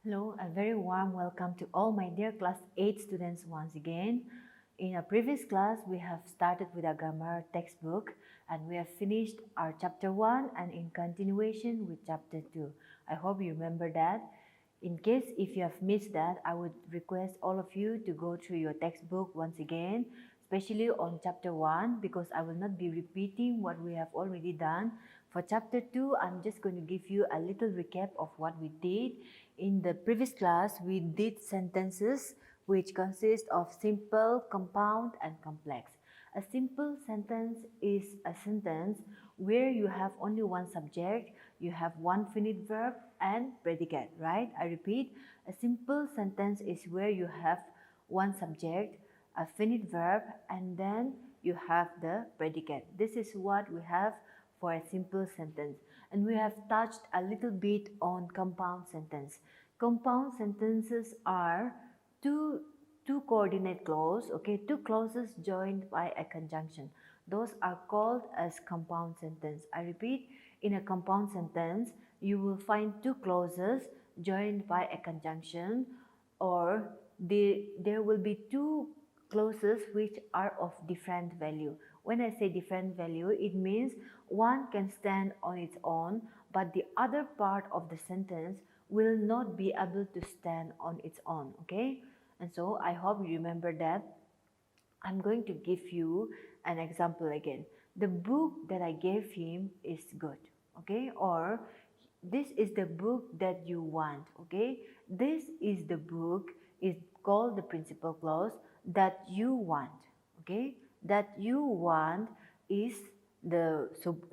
Hello, a very warm welcome to all my dear class 8 students once again. In a previous class, we have started with a grammar textbook and we have finished our chapter 1 and in continuation with chapter 2. I hope you remember that. In case if you have missed that, I would request all of you to go through your textbook once again, especially on chapter 1 because I will not be repeating what we have already done. For chapter 2, I'm just going to give you a little recap of what we did. In the previous class, we did sentences which consist of simple, compound, and complex. A simple sentence is a sentence where you have only one subject, you have one finite verb and predicate, right? I repeat, a simple sentence is where you have one subject, a finite verb, and then you have the predicate. This is what we have for a simple sentence. And we have touched a little bit on compound sentence. Compound sentences are two coordinate clause, okay, two clauses joined by a conjunction. Those are called as compound sentence. I repeat, in a compound sentence, you will find two clauses joined by a conjunction, or there will be two clauses which are of different value. When I say different value, it means one can stand on its own, but the other part of the sentence will not be able to stand on its own, okay? And so I hope you remember that. I'm going to give you an example again. The book that I gave him is good, okay? Or this is the book that you want, okay? This is the book is called the principal clause that you want, okay? That you want is the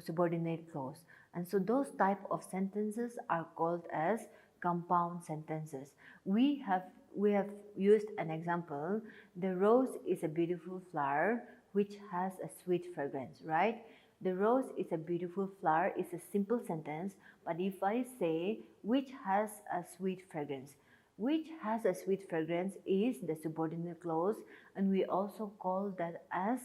subordinate clause. And so those type of sentences are called as compound sentences. We have used an example. The rose is a beautiful flower which has a sweet fragrance, right? The rose is a beautiful flower is a simple sentence, but if I say which has a sweet fragrance, which has a sweet fragrance is the subordinate clause, and we also call that as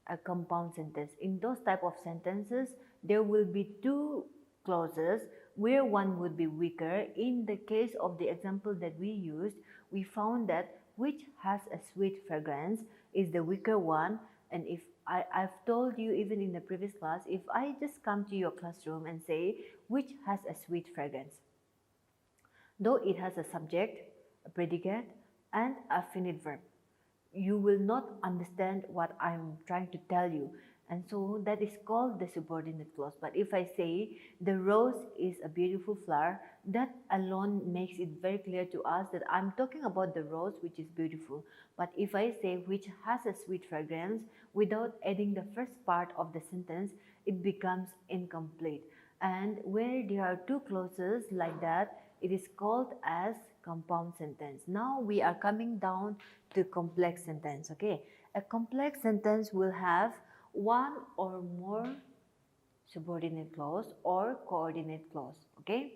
a compound sentence. In those type of sentences, there will be two clauses where one would be weaker. In the case of the example that we used, we found that which has a sweet fragrance is the weaker one. And if I've told you even in the previous class, if I just come to your classroom and say which has a sweet fragrance, though it has a subject, a predicate, and a finite verb, you will not understand what I'm trying to tell you. And so that is called the subordinate clause. But if I say the rose is a beautiful flower, that alone makes it very clear to us that I'm talking about the rose which is beautiful. But if I say which has a sweet fragrance without adding the first part of the sentence, it becomes incomplete. And where there are two clauses like that, it is called as compound sentence. Now we are coming down to complex sentence, okay? A complex sentence will have one or more subordinate clause or coordinate clause, okay?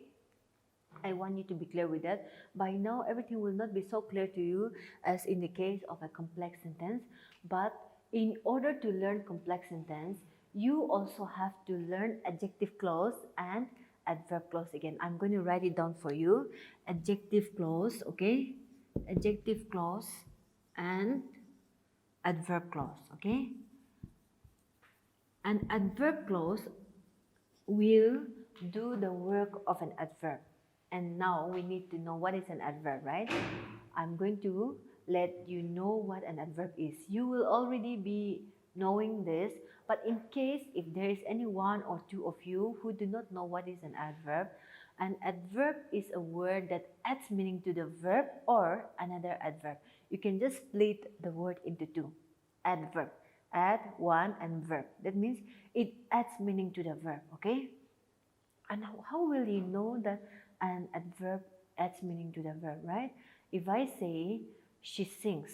I want you to be clear with that. By now, everything will not be so clear to you as in the case of a complex sentence. But in order to learn complex sentence, you also have to learn adjective clause and adverb clause again. I'm going to write it down for you. Adjective clause, okay? Adjective clause and adverb clause, okay? An adverb clause will do the work of an adverb. And now we need to know what is an adverb, right? I'm going to let you know what an adverb is. You will already be knowing this, but in case if there is any one or two of you who do not know what is an adverb is a word that adds meaning to the verb or another adverb. You can just split the word into two. Adverb, add one and verb. That means it adds meaning to the verb, okay? And how will you know that an adverb adds meaning to the verb, right? If I say she sings,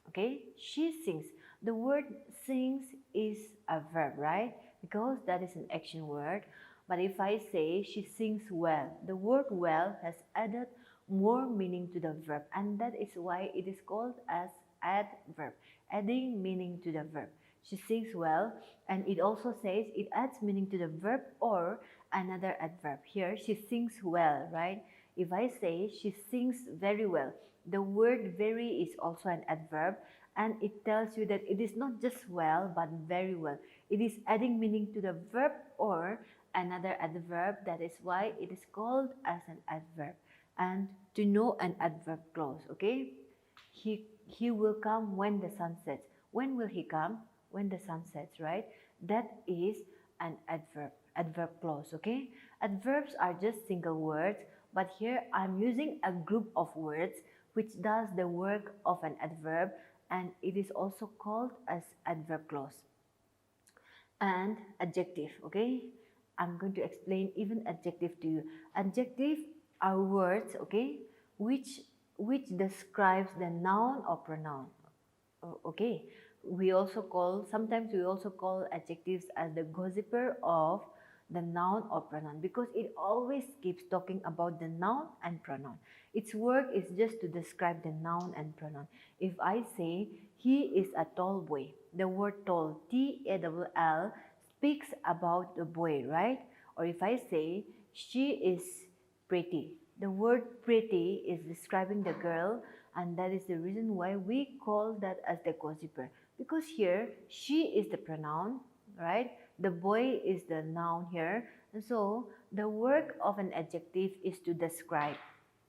okay? She sings. The word sings is a verb, right? Because that is an action word. But if I say she sings well, the word well has added more meaning to the verb, and that is why it is called as adverb, adding meaning to the verb. She sings well, and it also says it adds meaning to the verb or another adverb. Here, she sings well, right? If I say she sings very well, the word very is also an adverb, and it tells you that it is not just well but very well. It is adding meaning to the verb or another adverb. That is why it is called as an adverb. And to know an adverb clause, okay? He will come when the sun sets. When will he come? When the sun sets, right? That is an adverb clause, okay? Adverbs are just single words, but here I'm using a group of words which does the work of an adverb, and it is also called as adverb clause. And adjective, okay? I'm going to explain even adjective to you. Adjective are words, okay, which describes the noun or pronoun. Okay, sometimes we also call adjectives as the gossiper of the noun or pronoun, because it always keeps talking about the noun and pronoun. Its work is just to describe the noun and pronoun. If I say he is a tall boy, the word tall, T-A-L-L, speaks about the boy, right? Or if I say she is pretty, the word pretty is describing the girl, and that is the reason why we call that as the gossiper, because here she is the pronoun, right? The boy is the noun here, and so the work of an adjective is to describe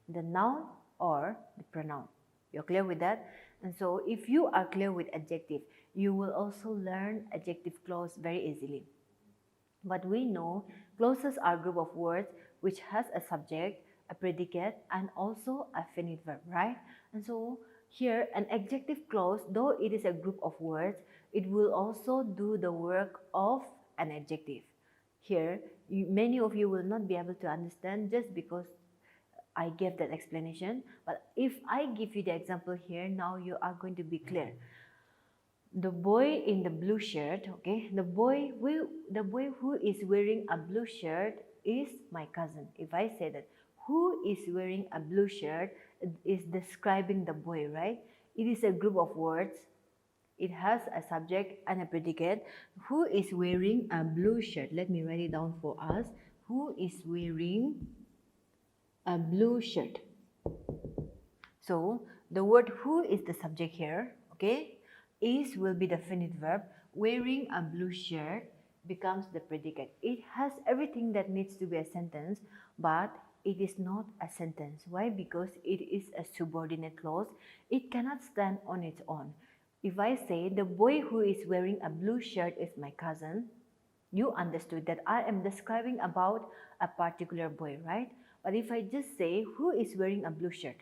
the noun or the pronoun. You're clear with that? And so if you are clear with adjective, you will also learn adjective clause very easily. But we know clauses are a group of words which has a subject, a predicate, and also a finite verb, right? And so here an adjective clause, though it is a group of words, it will also do the work of an adjective. Here, many of you will not be able to understand just because I gave that explanation, but if I give you the example here, now you are going to be clear. The boy in the blue shirt, okay, the boy who is wearing a blue shirt is my cousin. If I say that who is wearing a blue shirt is describing the boy, right? It is a group of words. It has a subject and a predicate. Who is wearing a blue shirt? Let me write it down for us. Who is wearing a blue shirt? So the word who is the subject here, okay? Is will be the finite verb. Wearing a blue shirt becomes the predicate. It has everything that needs to be a sentence, but it is not a sentence. Why? Because it is a subordinate clause. It cannot stand on its own. If I say the boy who is wearing a blue shirt is my cousin, you understood that I am describing about a particular boy, right? But if I just say who is wearing a blue shirt,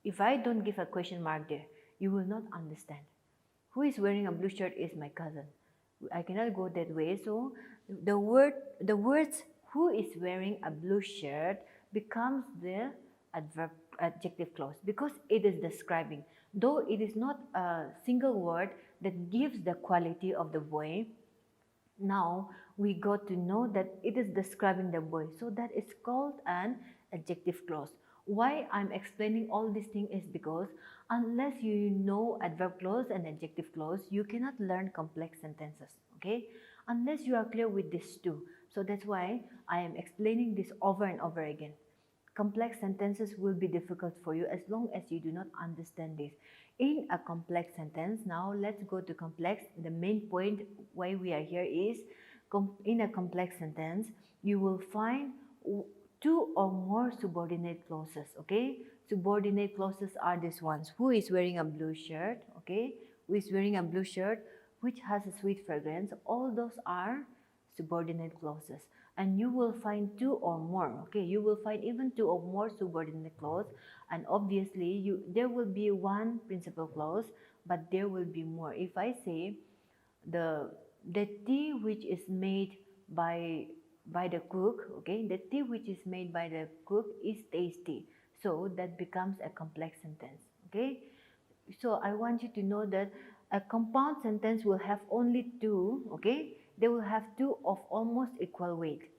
if I don't give a question mark there, you will not understand. Who is wearing a blue shirt is my cousin. I cannot go that way. So the words who is wearing a blue shirt becomes the adjective clause, because it is describing. Though it is not a single word that gives the quality of the boy, now we got to know that it is describing the boy. So that is called an adjective clause. Why I'm explaining all these things is because unless you know adverb clause and adjective clause, you cannot learn complex sentences, okay? Unless you are clear with these two. So that's why I am explaining this over and over again. Complex sentences will be difficult for you as long as you do not understand this. In a complex sentence, now let's go to complex. The main point why we are here is in a complex sentence, you will find two or more subordinate clauses, okay? Subordinate clauses are these ones. Who is wearing a blue shirt, okay? Who is wearing a blue shirt which has a sweet fragrance? All those are subordinate clauses. And you will find two or more, okay? You will find even two or more subordinate clause, and obviously there will be one principal clause, but there will be more. If I say the tea which is made by the cook, okay, the tea which is made by the cook is tasty, so that becomes a complex sentence, okay? So I want you to know that a compound sentence will have only two, okay? They will have two of almost equal weight.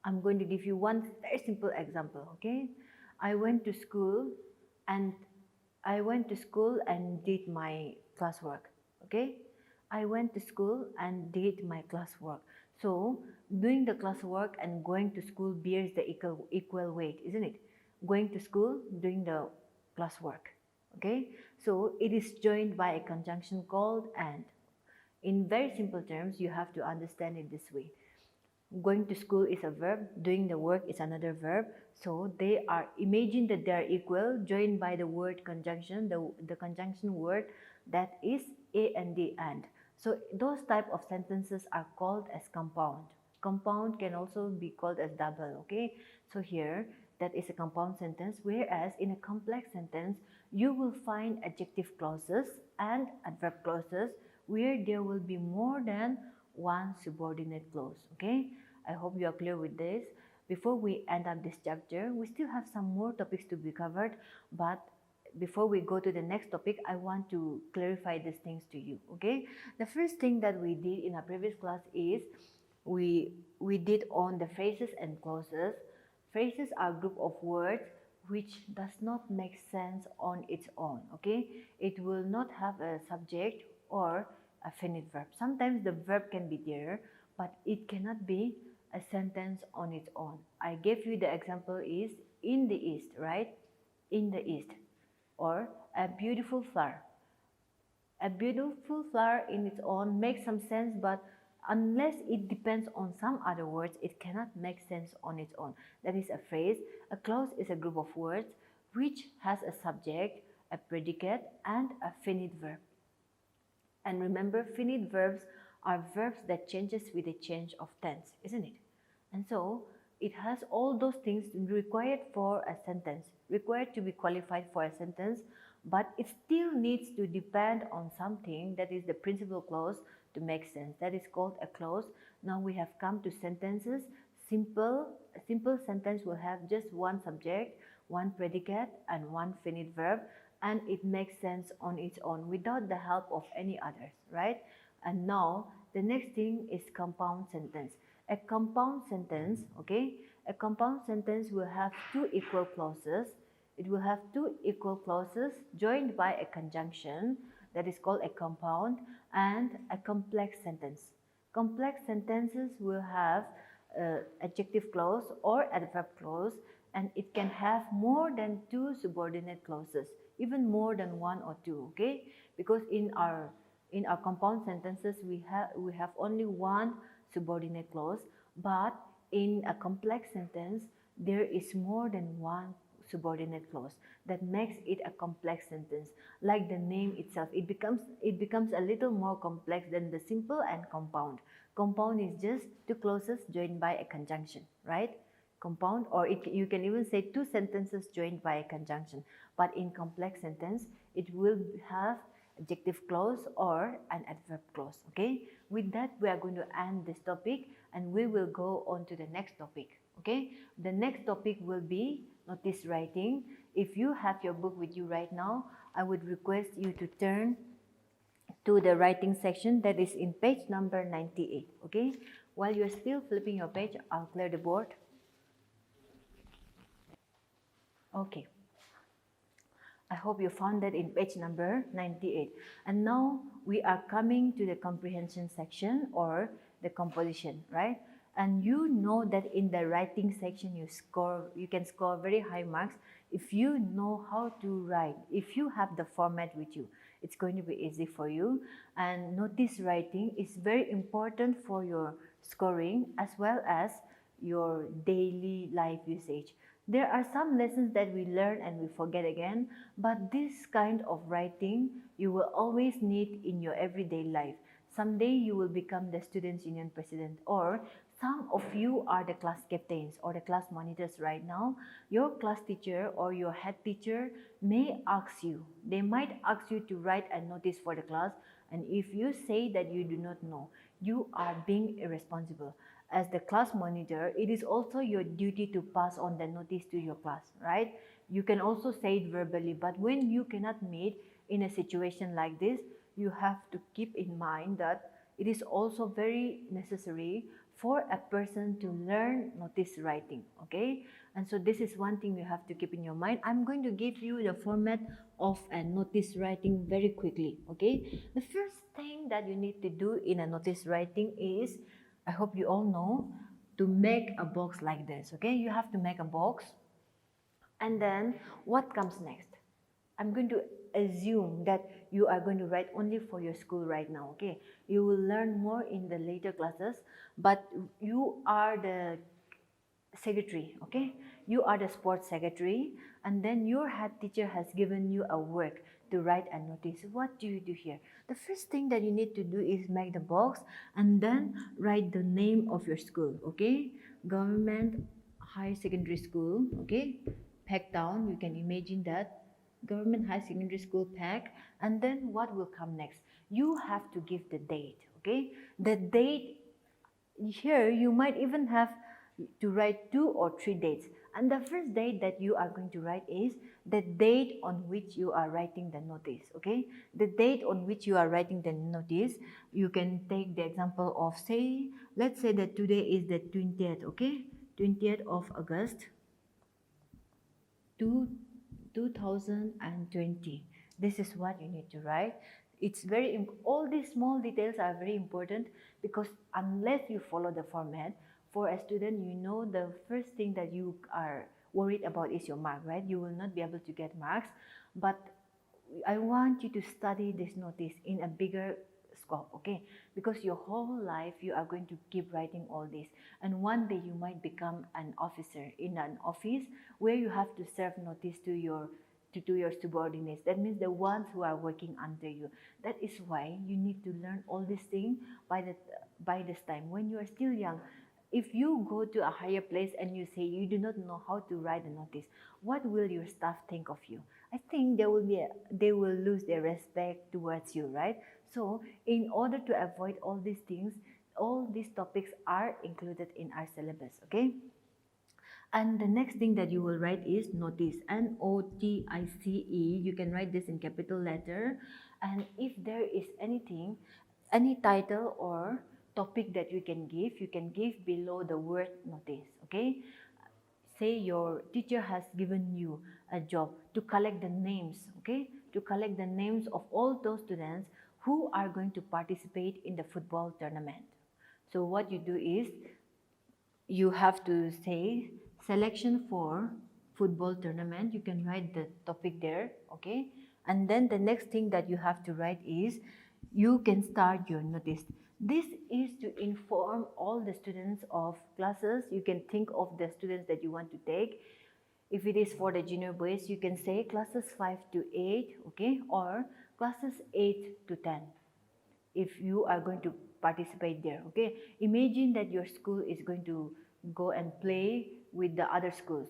I'm going to give you one very simple example, okay? I went to school and did my classwork, okay? I went to school and did my classwork. So doing the classwork and going to school bears the equal weight, isn't it? Going to school, doing the classwork. Okay, so it is joined by a conjunction called and. In very simple terms, you have to understand it this way. Going to school is a verb, doing the work is another verb. So they are, imagine that they are equal, joined by the word conjunction, the conjunction word that is a and the and. So those type of sentences are called as compound. Compound can also be called as double, okay? So here, that is a compound sentence, whereas in a complex sentence, you will find adjective clauses and adverb clauses where there will be more than one subordinate clause, okay? I hope you are clear with this. Before we end up this chapter, we still have some more topics to be covered, but before we go to the next topic, I want to clarify these things to you, okay? The first thing that we did in our previous class is we did on the phrases and clauses. Phrases are a group of words which does not make sense on its own, okay? It will not have a subject or a finite verb. Sometimes the verb can be there, but it cannot be a sentence on its own. I gave you the example is in the east, right? In the east. Or a beautiful flower. A beautiful flower in its own makes some sense, but unless it depends on some other words, it cannot make sense on its own. That is a phrase. A clause is a group of words which has a subject, a predicate, and a finite verb. And remember, finite verbs are verbs that changes with a change of tense, isn't it? And so it has all those things required for a sentence, required to be qualified for a sentence, but it still needs to depend on something, that is the principal clause, to make sense. That is called a clause. Now we have come to sentences. A simple sentence will have just one subject, one predicate, and one finite verb, and it makes sense on its own without the help of any others, right? And now the next thing is compound sentence. A compound sentence, okay, a compound sentence will have two equal clauses. It will have two equal clauses joined by a conjunction, that is called a compound, and a complex sentence. Complex sentences will have adjective clause or adverb clause, and it can have more than two subordinate clauses, even more than one or two, okay? Because in our compound sentences we have only one subordinate clause, but in a complex sentence there is more than one subordinate clause that makes it a complex sentence. Like the name itself, it becomes a little more complex than the simple and compound. Compound is just two clauses joined by a conjunction, right? Compound, or you can even say two sentences joined by a conjunction. But in complex sentence, it will have adjective clause or an adverb clause, okay? With that, we are going to end this topic and we will go on to the next topic, okay? The next topic will be notice writing. If you have your book with you right now, I would request you to turn to the writing section, that is in page number 98, okay? While you're still flipping your page, I'll clear the board. Okay. I hope you found that in page number 98. And now we are coming to the comprehension section or the composition, right? And you know that in the writing section you can score very high marks if you know how to write, if you have the format with you. It's going to be easy for you. And notice writing is very important for your scoring as well as your daily life usage. There are some lessons that we learn and we forget again, but this kind of writing you will always need in your everyday life. Someday you will become the Students' Union President, or some of you are the class captains or the class monitors right now. Your class teacher or your head teacher may ask you, they might ask you to write a notice for the class, and if you say that you do not know, you are being irresponsible. As the class monitor, it is also your duty to pass on the notice to your class, right? You can also say it verbally, but when you cannot meet in a situation like this, you have to keep in mind that it is also very necessary for a person to learn notice writing, okay? And so this is one thing you have to keep in your mind. I'm going to give you the format of a notice writing very quickly, okay? The first thing that you need to do in a notice writing is I hope you all know to make a box like this. Okay, you have to make a box, and then what comes next? I'm going to assume that you are going to write only for your school right now. Okay, you will learn more in the later classes, but you are the secretary. Okay, you are the sports secretary, and then your head teacher has given you a work to write a notice. What do you do here? The first thing that you need to do is make the box and then write the name of your school. Okay, government high secondary school. Okay, Packtown, you can imagine that, government high secondary school pack. And then what will come next? You have to give the date. Okay, the date here you might even have to write 2 or 3 dates, and the first date that you are going to write is the date on which you are writing the notice. Okay, the date on which you are writing the notice, you can take the example of, say, let's say that today is the 20th. Okay, 20th of August 2020. This is what you need to write. It's very all these small details are very important, because unless you follow the format, for a student, you know, the first thing that you are worried about is your mark, right? You will not be able to get marks. But I want you to study this notice in a bigger scope. Okay, because your whole life you are going to keep writing all this, and one day you might become an officer in an office where you have to serve notice to your subordinates. That means the ones who are working under you. That is why you need to learn all these things by this time when you are still young. If you go to a higher place and you say you do not know how to write a notice, what will your staff think of you? I think they will lose their respect towards you, right? So in order to avoid all these things, all these topics are included in our syllabus. Okay, and the next thing that you will write is notice, Notice. You can write this in capital letter, and if there is anything, any title or topic that you can give below the word notice. Okay, say your teacher has given you a job to collect the names. Okay, to collect the names of all those students who are going to participate in the football tournament. So what you do is you have to say selection for football tournament. You can write the topic there. Okay, and then the next thing that you have to write is you can start your notice. This is to inform all the students of classes. You can think of the students that you want to take. If it is for the junior boys, you can say classes 5 to 8. Okay, or classes 8 to 10 if you are going to participate there. Okay, imagine that your school is going to go and play with the other schools.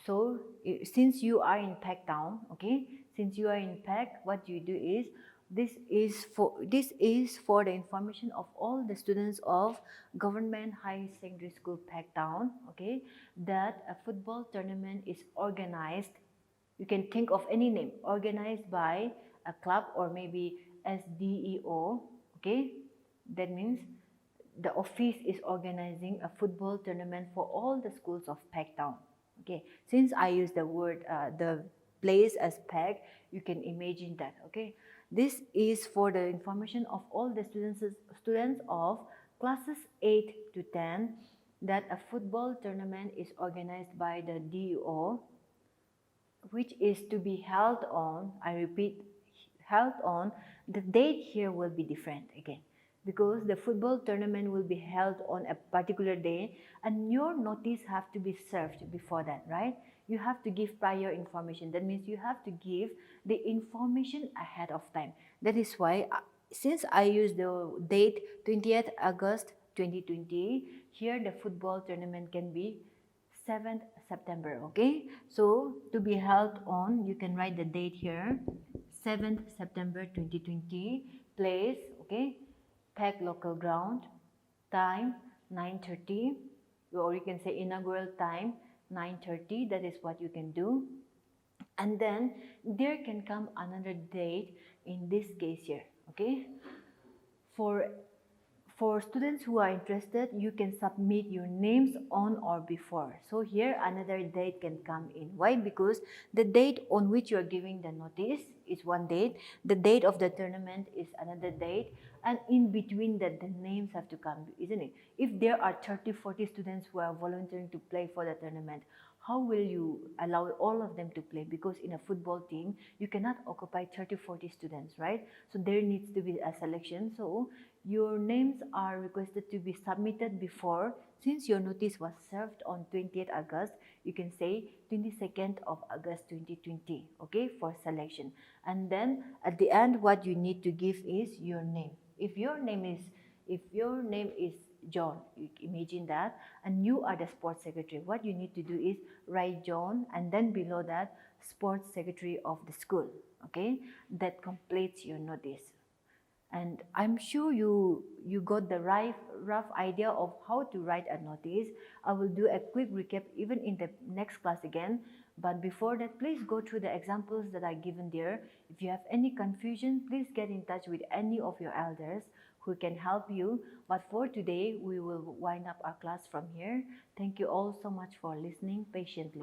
So since you are in Packtown, okay, since you are in Pack, what you do is this is for the information of all the students of Government High Secondary School Packtown. Okay, that a football tournament is organized. You can think of any name, organized by a club or maybe SDEO. Okay, that means the office is organizing a football tournament for all the schools of Packtown. Okay, since I use the word the place as Pack, you can imagine that. Okay, this is for the information of all the students of classes 8 to 10 that a football tournament is organized by the DEO, which is to be held on, I repeat, held on, the date here will be different again, because the football tournament will be held on a particular day and your notice have to be served before that, right? You have to give prior information. That means you have to give the information ahead of time. That is why, since I use the date 20th August 2020, here the football tournament can be 7th September. Okay, so to be held on, you can write the date here, 7th September 2020, place, okay, Pack local ground, time 9:30, or you can say inaugural time 9:30. That is what you can do. And then there can come another date in this case here. Okay, for For students who are interested, you can submit your names on or before. So here another date can come in. Why? Because the date on which you are giving the notice is one date, the date of the tournament is another date, and in between that the names have to come, isn't it? If there are 30-40 students who are volunteering to play for the tournament, how will you allow all of them to play? Because in a football team, you cannot occupy 30-40 students, right? So there needs to be a selection. So your names are requested to be submitted before. Since your notice was served on 20th August, you can say 22nd of August 2020, okay, for selection. And then at the end, what you need to give is your name. If your name is John, you imagine that, and you are the sports secretary, what you need to do is write John and then below that sports secretary of the school, okay, that completes your notice. And I'm sure you got the rough idea of how to write a notice. I will do a quick recap even in the next class again, but before that, please go through the examples that are given there. If you have any confusion, please get in touch with any of your elders who can help you. But for today, we will wind up our class from here. Thank you all so much for listening patiently.